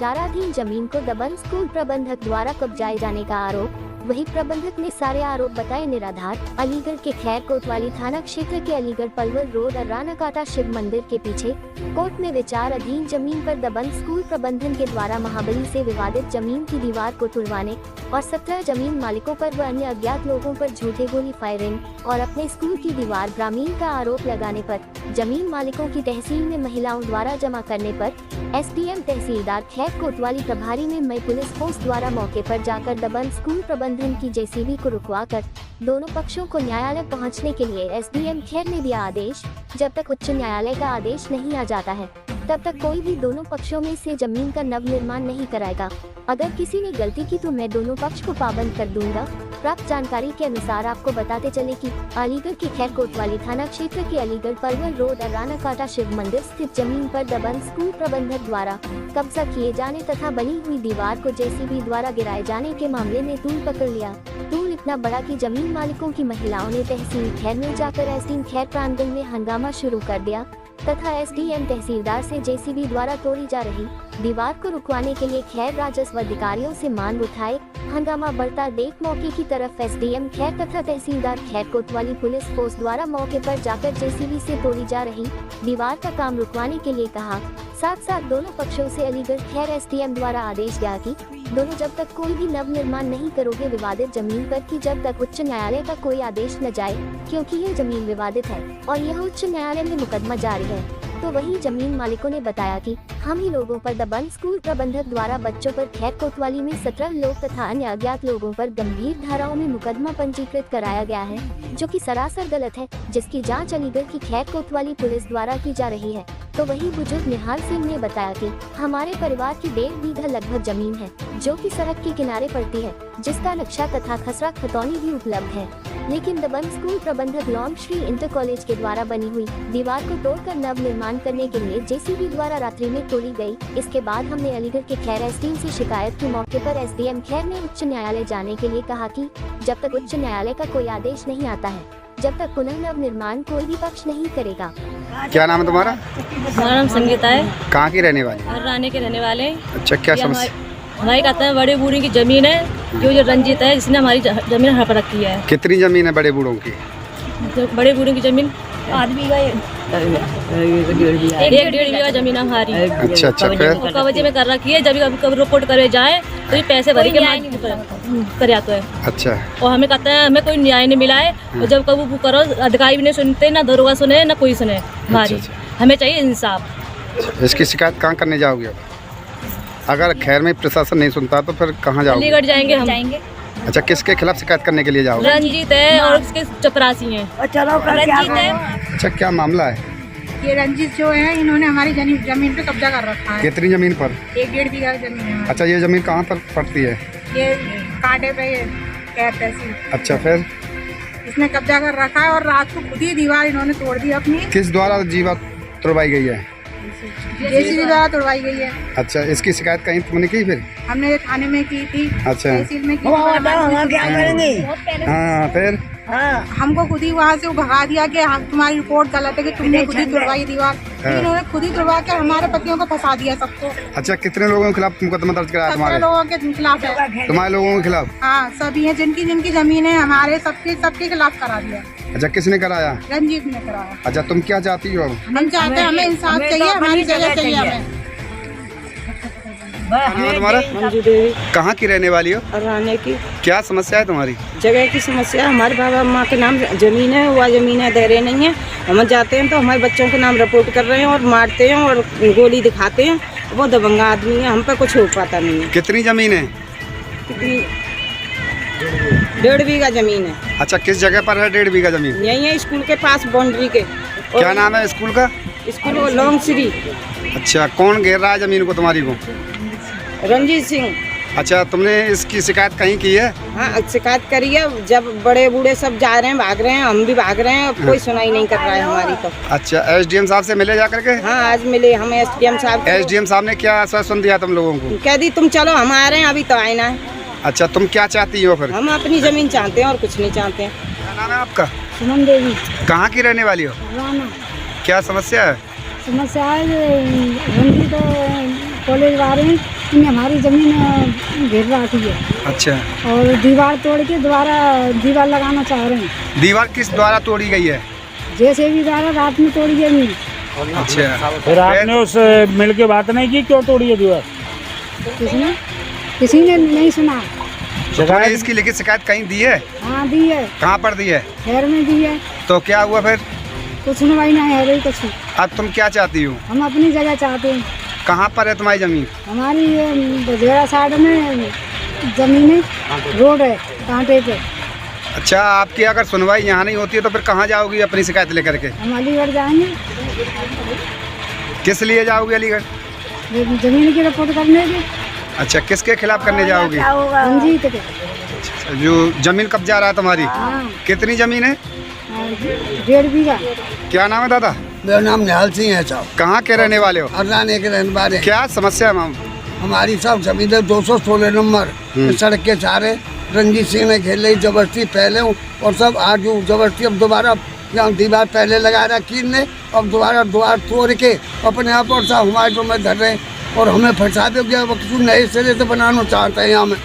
विचाराधीन जमीन को दबंग स्कूल प्रबंधक द्वारा कब्जाए जाने का आरोप। वही प्रबंधक ने सारे आरोप बताए निराधार। अलीगढ़ के खैर कोतवाली थाना क्षेत्र के अलीगढ़ पलवल रोड और रानाकाटा शिव मंदिर के पीछे कोर्ट में विचाराधीन जमीन पर दबंग स्कूल प्रबंधन के द्वारा महाबली से विवादित जमीन की दीवार को तुड़वाने और 17 जमीन मालिकों पर व अन्य अज्ञात लोगों पर झूठे गोली फायरिंग और अपने स्कूल की दीवार ग्रामीण का आरोप लगाने पर जमीन मालिकों की तहसील में महिलाओं द्वारा जमा करने पर एसडीएम तहसीलदार खैर कोतवाली प्रभारी में मई पुलिस फोर्स द्वारा मौके पर जाकर दबंग स्कूल प्रबंधन की जेसीबी को रुकवाकर दोनों पक्षों को न्यायालय पहुंचने के लिए एसडीएम खैर ने दिया आदेश। जब तक उच्च न्यायालय का आदेश नहीं आ जाता है तब तक कोई भी दोनों पक्षों में से जमीन का नव निर्माण नहीं कराएगा। अगर किसी ने गलती की तो मैं दोनों पक्ष को पाबंद कर दूंगा। प्राप्त जानकारी के अनुसार आपको बताते चले कि अलीगढ़ के खैर कोतवाली थाना क्षेत्र के अलीगढ़ पलवल रोड और रानाकाटा शिव मंदिर स्थित जमीन पर दबंग स्कूल प्रबंधक द्वारा कब्जा किए जाने तथा बनी हुई दीवार को जेसीबी द्वारा गिराए जाने के मामले में तूल पकड़ लिया। तूल इतना बड़ा कि जमीन मालिकों की महिलाओं ने तहसील खैर में जाकर एसडीएम खैर प्रांगण में हंगामा शुरू कर दिया तथा एसडीएम तहसीलदार से जेसीबी द्वारा तोड़ी जा रही दीवार को रुकवाने के लिए खैर राजस्व अधिकारियों से मांग उठाए। हंगामा बढ़ता देख मौके की तरफ एसडीएम खैर तथा तहसीलदार खैर कोतवाली पुलिस फोर्स द्वारा मौके पर जाकर जेसीबी से तोड़ी जा रही दीवार का काम रुकवाने के लिए कहा। साथ साथ दोनों पक्षों से अलीगढ़ खैर एसडीएम द्वारा आदेश दिया कि दोनों जब तक कोई भी नव निर्माण नहीं करोगे विवादित जमीन पर कि जब तक उच्च न्यायालय का कोई आदेश न जाए, क्योंकि यह जमीन विवादित है और यह उच्च न्यायालय में मुकदमा जारी है। तो वही जमीन मालिकों ने बताया कि हम ही लोगों पर दबंग स्कूल प्रबंधक द्वारा बच्चों पर खैर कोतवाली में 17 लोग तथा अन्य अज्ञात लोगों पर गंभीर धाराओं में मुकदमा पंजीकृत कराया गया है, जो कि सरासर गलत है, जिसकी जांच अलीगढ़ की खैर कोतवाली पुलिस द्वारा की जा रही है। तो वही बुजुर्ग निहाल सिंह ने बताया कि हमारे परिवार की 1.5 बीघा लगभग जमीन है जो कि सड़क के किनारे पड़ती है, जिसका नक्शा तथा खसरा खतौनी भी उपलब्ध है, लेकिन दबंग स्कूल प्रबंधक लॉन्ग श्री इंटर कॉलेज के द्वारा बनी हुई दीवार को तोड़कर नव निर्माण करने के लिए जेसीबी द्वारा रात्रि में तोड़ी गई। इसके बाद हमने अलीगढ़ के खैर एसडीएम से शिकायत की। मौके पर एसडीएम खैर ने उच्च न्यायालय जाने के लिए कहा कि जब तक उच्च न्यायालय का कोई आदेश नहीं आता है जब तक पुनः नव निर्माण कोई भी पक्ष नहीं करेगा। क्या नाम है तुम्हारा? हमारा नाम संगीता है। कहाँ की रहने वाली? और रानी के रहने वाले। अच्छा, क्या समस्या? हमारी कहते हैं बड़े बूढ़ी की जमीन है, जो रंजीत है जिसने हमारी जमीन हड़प रखी है। कितनी जमीन है बड़े बूढ़ों की? बड़े बूढ़ी की जमीन 1.5 बीघा जमीन हमारी। अच्छा अच्छा, फिर कब्जे में कर रखी है। जब कभी रिपोर्ट करे जाए तो ये पैसे भर के कर जाता है। अच्छा, और हमें कहते हैं हमें कोई न्याय नहीं मिला है, और जब कभी वो करो अधिकारी भी नहीं सुनते, ना दरोगा सुने ना कोई सुने हमारी। हमें चाहिए इंसाफ। इसकी शिकायत कहाँ करने जाओगे? अगर खैर में प्रशासन नहीं सुनता तो फिर कहाँ जाओगे? अलीगढ़ जाएंगे हम। अच्छा, किसके खिलाफ शिकायत करने के लिए जाओगे? रंजीत है और उसके चपरासी हैं। रंजीत है। अच्छा, क्या मामला है? ये रंजीत जो है, इन्होंने हमारी जमीन पे कब्जा कर रखा है। कितनी जमीन पर? 1.5 बीघा जमीन है। अच्छा, ये जमीन कहाँ पर पड़ती है? ये कांटे पे खैर तहसील। अच्छा, फिर इसने कब्जा कर रखा है और रात को खुद ही दीवार इन्होंने तोड़ दी अपनी। किस द्वारा दीवार तोड़वाई गई है? जेसीबी द्वारा तोड़वाई गई है। अच्छा, इसकी शिकायत कहीं तुमने की? फिर हमने थाने में की थी, अच्छा, तहसील में की। क्या करेंगे? हाँ, फिर हमको खुद ही वहाँ से भगा दिया कि तुम्हारी रिपोर्ट गलत है कि तुमने खुद ही तोड़वाई दीवार। इन्होंने खुद ही तोड़वा के हमारे पतियों को फंसा दिया सबको। अच्छा, कितने लोगों के खिलाफ मुकदमा दर्ज कराया? 17 लोगों के खिलाफ है। तुम्हारे लोगों के खिलाफ? हाँ, सभी है जिनकी जमीन है हमारे सबके खिलाफ करा दिया। अच्छा, किसने कराया? रंजीत ने कराया। अच्छा, तुम क्या चाहती हो अब? हम चाहते हैं हमें इंसाफ चाहिए, हमारी जगह चाहिए हमें। तुम्हारा? मंजू देवी। कहाँ की रहने वाली हो? रानी की। क्या समस्या है तुम्हारी? जगह की समस्या। हमारे बाबा माँ के नाम जमीन है, वह जमीन है दे रहे नहीं है। हम जाते हैं तो हमारे बच्चों के नाम रिपोर्ट कर रहे हैं और मारते हैं और गोली दिखाते हैं। वो दबंगा आदमी है, हम पे कुछ हो पाता नहीं है। कितनी जमीन है? कितनी? 1.5 बीघा जमीन है। अच्छा, किस जगह पर है 1.5 बीघा जमीन? यही है स्कूल के पास, बाउंड्री के। क्या नाम है स्कूल का? स्कूल वो लॉन्ग श्री। अच्छा, कौन घेर रहा है जमीन को तुम्हारी को? रंजीत सिंह। अच्छा, तुमने इसकी शिकायत कहीं की है? हाँ, शिकायत करी है। जब बड़े बूढ़े सब जा रहे हैं, भाग रहे हैं, हम भी भाग रहे हैं, कोई सुनाई नहीं कर रहा है हमारी तो। अच्छा, एसडीएम साहब से मिले जा करके? हाँ, आज मिले हमें एसडीएम साहब। एसडीएम साहब ने क्या आश्वासन दिया तुम लोगों को? कह दी तुम चलो, हम आ रहे हैं, अभी तो आए ना है। अच्छा, तुम क्या चाहती हो फिर? हम अपनी जमीन चाहते हैं और कुछ नहीं चाहते हैं। क्या नाम है आपका? सुमन देवी। कहाँ की रहने वाली हो? राना। क्या समस्या है? समस्या है रंजीत कॉलेज वाले इन्हें हमारी ज़मीन घेर रखी है अच्छा, और दीवार तोड़ के दोबारा दीवार लगाना चाह रहे हैं। दीवार किस द्वारा तोड़ी गई है? जैसे भी द्वारा रात में तोड़ी गई नहीं। अच्छा, फिर आपने उस मिल के बात नहीं की, क्यों तोड़ी है दीवार? किसी ने नहीं सुना। तूने इसकी लिखित शिकायत कहीं दी है? हाँ दी है, कहाँ पर दी है? शहर में दी है। तो क्या हुआ फिर? कुछ सुनवाई नहीं है भाई कुछ। अब तुम क्या चाहती हो? हम अपनी जगह चाहते हैं। कहाँ पर है तुम्हारी जमीन? हमारी बजेड़ा साइड में जमीन है, रोड है कांटे पे। अच्छा, आपकी अगर सुनवाई यहाँ नहीं होती है तो फिर कहाँ जाओगी अपनी शिकायत लेकर के? हम अलीगढ़ जाएंगे। किस लिए जाओगी अलीगढ़? जमीन की रिपोर्ट करने के। अच्छा, किसके खिलाफ करने जाओगी? रंजीत के। अच्छा, जो जमीन कब्जा रहा है तुम्हारी? हाँ। कितनी जमीन है? 1.5 बीघा। क्या नाम है दादा? मेरा नाम निहाल सिंह है साहब। कहाँ के रहने वाले हो? हरियाणा के रहने वाले। क्या समस्या है माम? हमारी सब जमीन 216 नंबर सड़क के सहारे रंजीत सिंह ने घेर ली जबरदस्ती पहले और सब आज जो जबरदस्ती अब दोबारा यहाँ दीवार पहले लगा रखी ने, अब दोबारा द्वार तोड़ के अपने आप और सब हमारे जो में धर रहे और हमें फंसा दे गया। वो किसी नए सिरे से बनाना चाहते हैं यहाँ में,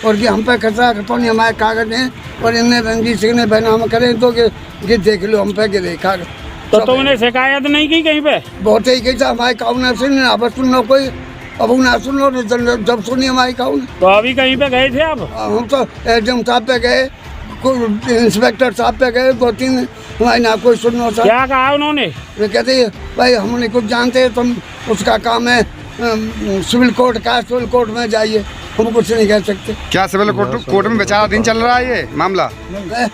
और ये हम पे खतरा करता नहीं, हमारे कागज हैं और इन्हें रंजीत सिंह ने बनाम करें तो ये देख लो हम पे गिरे कागज। तो तुमने शिकायत नहीं की कहीं पे? बहुत ही कैसा हमारे काउन सुन अब सुन लो कोई, अब ना सुन लो जब सुनी हमारी काउन। तो अभी कहीं पे गए थे आप? हम तो एसडीएम साहब पे गए, इंस्पेक्टर साहब पे गए, 2-3 हमारी ना कोई सुनो। क्या कहा उन्होंने? वे कहते भाई हम नहीं कुछ जानते, तुम उसका काम है सिविल कोर्ट का, सिविल कोर्ट में जाइए, हम कुछ नहीं कह सकते। क्या सिविल कोर्ट में विचाराधीन चल रहा है ये मामला?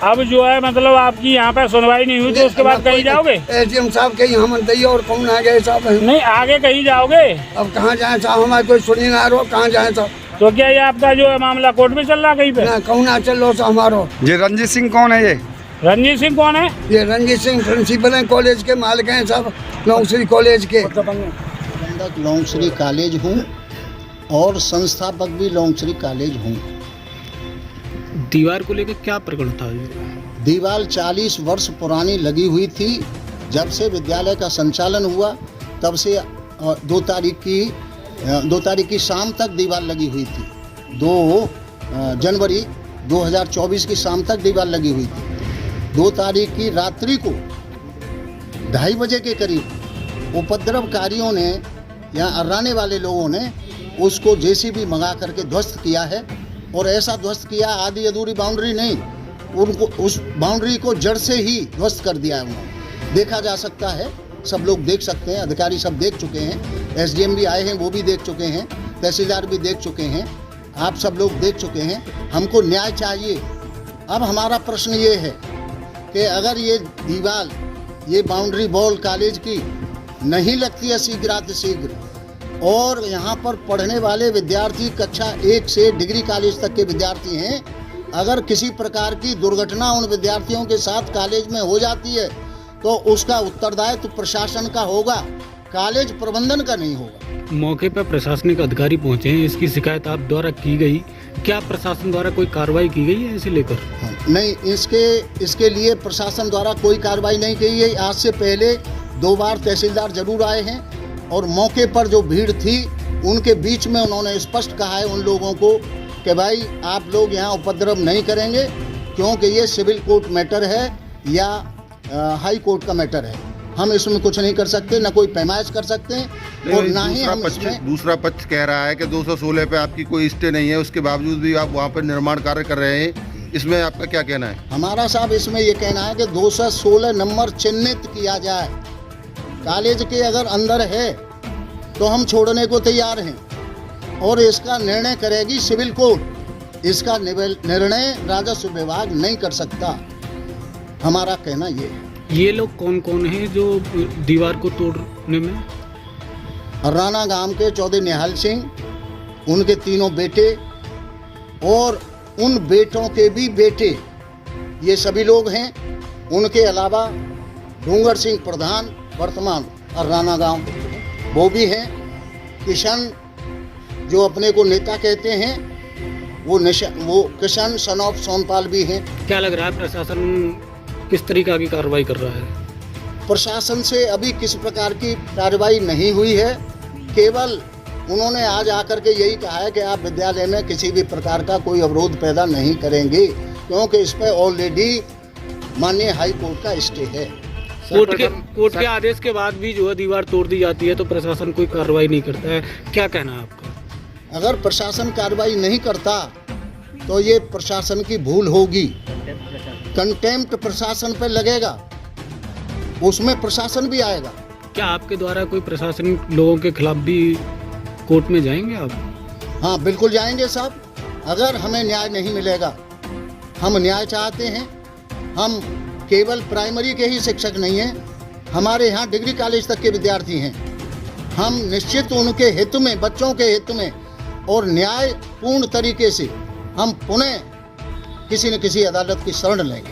अब जो है मतलब आपकी यहाँ पे सुनवाई नहीं हुई तो उसके बाद कहीं जाओगे? एसडीएम साहब के यहाँ मन दैया और कौन आ गए साहब? नहीं, आगे कहीं जाओगे? अब कहाँ जाए साहब, हमारे कोई सुनी ना रहो, कहाँ जाए साहब? तो क्या ये आपका जो है मामला कोर्ट में चल रहा कहीं पे? ना कौन ना चलो साहब हमारो। ये रंजीत सिंह कौन है? ये रंजीत सिंह कौन है? ये रंजीत सिंह प्रिंसिपल हैं कॉलेज के, मालिक हैं साहब लौंगश्री कॉलेज के। प्रबंधक लौंगश्री कॉलेज हूँ और संस्थापक भी लौंगश्री कॉलेज हूँ। दीवार को लेकर क्या प्रकरण था? दीवार 40 वर्ष पुरानी लगी हुई थी। जब से विद्यालय का संचालन हुआ तब से 2 तारीख की शाम तक दीवार लगी हुई थी। 2 जनवरी 2024 की शाम तक दीवार लगी हुई थी। 2 तारीख की रात्रि को 2:30 बजे के करीब उपद्रवकारियों ने या अर्राने वाले लोगों ने उसको जेसीबी मंगा करके ध्वस्त किया है, और ऐसा ध्वस्त किया आधी अधूरी बाउंड्री नहीं, उनको उस बाउंड्री को जड़ से ही ध्वस्त कर दिया है उन्होंने। देखा जा सकता है, सब लोग देख सकते हैं, अधिकारी सब देख चुके हैं, एसडीएम भी आए हैं, वो भी देख चुके हैं, तहसीलदार भी देख चुके हैं, आप सब लोग देख चुके हैं। हमको न्याय चाहिए। अब हमारा प्रश्न ये है कि अगर ये दीवार, ये बाउंड्री वॉल कॉलेज की नहीं लगती है शीघ्र, और यहाँ पर पढ़ने वाले विद्यार्थी कक्षा 1 से डिग्री कॉलेज तक के विद्यार्थी हैं, अगर किसी प्रकार की दुर्घटना उन विद्यार्थियों के साथ कॉलेज में हो जाती है तो उसका उत्तरदायित्व प्रशासन का होगा, कॉलेज प्रबंधन का नहीं होगा। मौके पर प्रशासनिक अधिकारी पहुंचे हैं, इसकी शिकायत आप द्वारा की गई, क्या प्रशासन द्वारा कोई कार्रवाई की गई है इसे लेकर? नहीं, इसके लिए प्रशासन द्वारा कोई कार्रवाई नहीं की गई। आज से पहले 2 बार तहसीलदार जरूर आए हैं और मौके पर जो भीड़ थी उनके बीच में उन्होंने स्पष्ट कहा है उन लोगों को कि भाई आप लोग यहाँ उपद्रव नहीं करेंगे, क्योंकि ये सिविल कोर्ट मैटर है या हाई कोर्ट का मैटर है। हम इसमें कुछ नहीं कर सकते, ना कोई पैमाइश कर सकते हैं और ना ही हम इसमें। दूसरा पक्ष कह रहा है कि 216 पे आपकी कोई स्टे नहीं है, उसके बावजूद भी आप वहाँ पर निर्माण कार्य कर रहे हैं, इसमें आपका क्या कहना है? हमारा साहब इसमें ये कहना है कि 216 नंबर चिन्हित किया जाए। कॉलेज के अगर अंदर है तो हम छोड़ने को तैयार हैं, और इसका निर्णय करेगी सिविल कोर्ट, इसका निर्णय राजस्व विभाग नहीं कर सकता। हमारा कहना ये है। ये लोग कौन कौन हैं जो दीवार को तोड़ने में? हर्राना गांव के चौधरी निहाल सिंह, उनके 3 बेटे और उन बेटों के भी बेटे, ये सभी लोग हैं। उनके अलावा डूंगर सिंह प्रधान वर्तमान हर्राना गांव, वो भी हैं। किशन जो अपने को नेता कहते हैं, वो किशन सन ऑफ सोनपाल भी हैं। क्या लग रहा है प्रशासन किस तरीका की कार्रवाई कर रहा है? प्रशासन से अभी किस प्रकार की कार्रवाई नहीं हुई है, केवल उन्होंने आज आकर के यही कहा है कि आप विद्यालय में किसी भी प्रकार का कोई अवरोध पैदा नहीं करेंगे, क्योंकि इस पर ऑलरेडी माननीय हाई कोर्ट का स्टे है। कोर्ट के आदेश के बाद भी जो है दीवार तोड़ दी जाती है तो प्रशासन कोई कार्रवाई नहीं करता है, क्या कहना है आपका? अगर प्रशासन कार्रवाई नहीं करता तो ये प्रशासन की भूल होगी। कंटेम्प्ट प्रशासन पे लगेगा, उसमें प्रशासन भी आएगा। क्या आपके द्वारा कोई प्रशासनिक लोगों के खिलाफ भी कोर्ट में जाएंगे आप? हाँ बिल्कुल जाएंगे साहब। अगर हमें न्याय नहीं मिलेगा, हम न्याय चाहते हैं। हम केवल प्राइमरी के ही शिक्षक नहीं हैं, हमारे यहाँ डिग्री कॉलेज तक के विद्यार्थी हैं। हम निश्चित उनके हित में, बच्चों के हित में और न्याय पूर्ण तरीके से हम पुनः किसी न किसी अदालत की शरण लेंगे।